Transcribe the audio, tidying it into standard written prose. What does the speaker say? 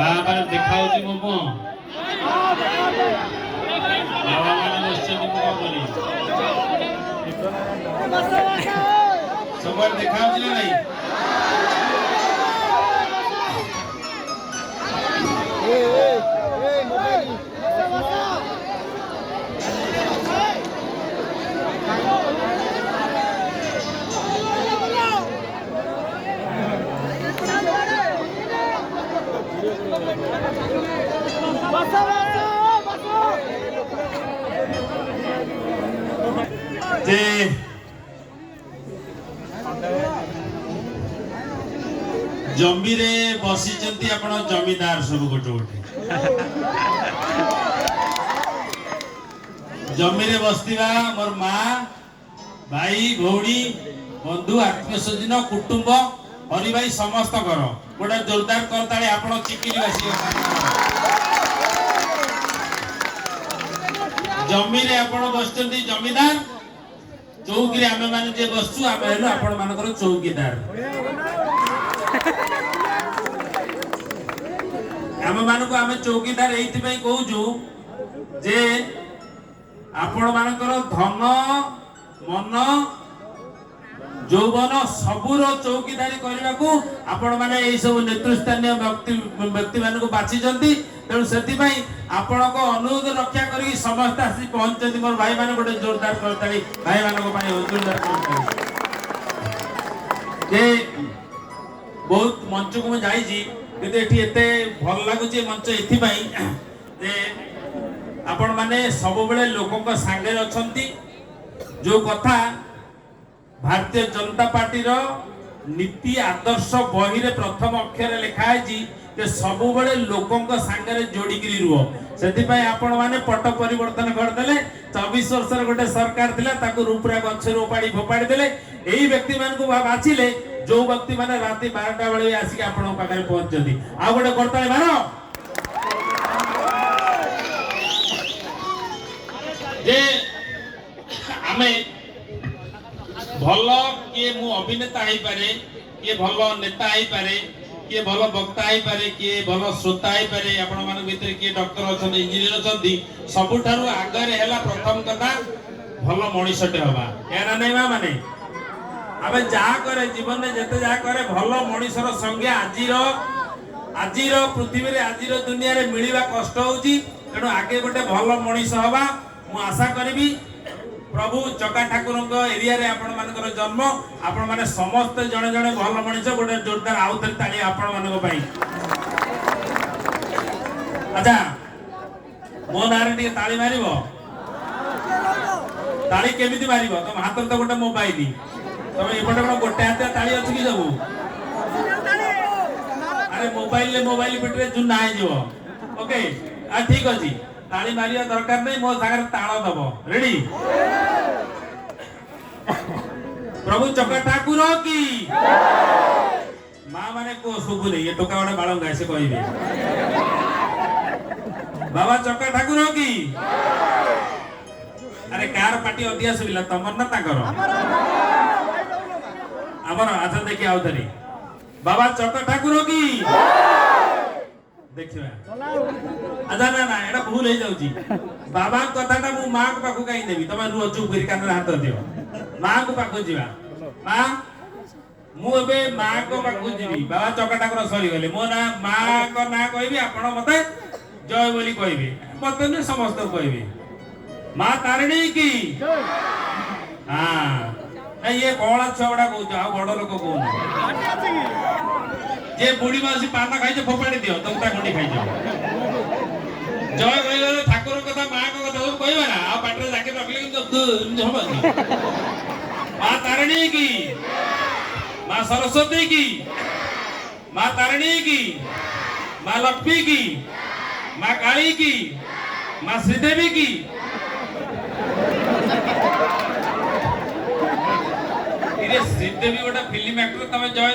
बाबा देखाऊची मो मुह बाबा माने बसଛନ୍ତି मुह बोली सबरे देखाऊची ना नहीं जमी रे बसी आपण जमीदार सब गोटे गोटे जमी रे बसतीबा मोर माँ भाई भौणी बंधु आत्मीय स्वजन कुटुंब हरि भाई समस्त कर गोटे जोरदार करताली आपण चिकिरीवासी जमी रे आपण बसचंती जमीदार चौकी आमे माने जे बसचु आमे हेलो आपण मानकर चौकीदार आमे मानको आमे चौकीदार एइति पई कहूछु जे आपण मानकर धन मन जौवन सबुर चौकीदारी करने को आपण माने एई सब नेतृस्थानीय व्यक्ति मानको बाछिचंती तेणु सेति पई आपण को अनुरोध रक्षा करी समस्त आसी पहुंचती मोर भाई माने गोटे जोरदार करताली भाई मानको पई जोरदार करताली जे बहुत मंच को मैं जाई जी किंतु एठी एते भल लागुची मंच एथि पई जे आपण माने सब बेले लोकक संगे अछंती जो कथा भारतीय जनता पार्टी रो नीति आदर्श बही रे प्रथम अक्षर लिखा है जी के सब बेले लोकक संगे जोड़ी करी रुओ सेति पई आपण माने पट परिवर्तन कर देले 24 वर्ष रे गोटे सरकार थिला ताको रूपरा गछर उपाड़ी फोपाड़ी देले एई व्यक्ति मान को बाछिले जो व्यक्ति माने राति 12टा बेले आसी के आपण पाखरे पहुंचती आ गोटे करताले मारो जे आमे भल किए मु अभिनेता हो पारे किए भल नेता हो पारे किए भल वक्ता हो पारे किए भल श्रोता हो पारे आपण मान भीतर किए डॉक्टर अच्छा इंजीनियर अच्छा सबुठारु आगे है प्रथम कथा भल मनीषटे हवा क्या नहीं माँ माने आम जहाँ करे जीवन में जिते जहाँ करे भल मनीषर संज्ञा आजिर पृथ्वी रे आजिर दुनिया रे मिलवा कष्ट होची तेणु आगे गोटे भल मनीष हवा मु आशा करी प्रभु चका ठाकुर एरिया रे आपण मानकर जन्म आपण माने समस्त जने जने भल मनीष गोटे जोरदार आउथरे ताली आपण मानक पई अच्छा मो नारे टिके ताली मारिबो ताली केमिति मारिबो तुम हाथ तो गोटे मोबाइल तुम एपटे कोन गोटे हाथ ताली अछि कि जाबू अरे मोबाइल पिटरे जुना आइ जिवो ओके आ ठीक अछि ताली मारिया दरकार नहीं मो सागर ताल दबो रेडी प्रभु चका ठाकुर की माँ माने को सुबु नहीं ये टोका वाला बालंगा ऐसे कहबे बाबा चका ठाकुर की अरे कार पार्टी अधिया सुबिला तमर ना ताकर हमर अच्छा देखि आउ धरी बाबा चका ठाकुर की देखिबा आजा ना ना एटा भूल हो जाउची बाबा कथाटा मु मां को पाखु काई देबी तमे रुओ चुप करी कान हाथ दियो मां को पाखु जीवा मां मु एबे मां को पाखु जीवी बाबा चका ठाकुर सरी गले मो ना मां को ना कहबी आपण मते जय बोली कहबी मते ने समस्त कहबी मां तारिणी की हां ये कोळा छवडा कहू आ बड़ लोक कहू जे बुढ़ी मासी पाना खाई फोपाड़ी दियो तुम ता खंडी खाई जाओ जय कहले ठाकुर कथा मां को कथा सब कहबा ना आ पाटरे जाके रखले कि हबा मां तारिणी की मां सरस्वती की मां तारिणी की मां लक्ष्मी की मां काली की मां श्रीदेवी की श्रीदेवी गोटा फिल्म एक्टर तमे जय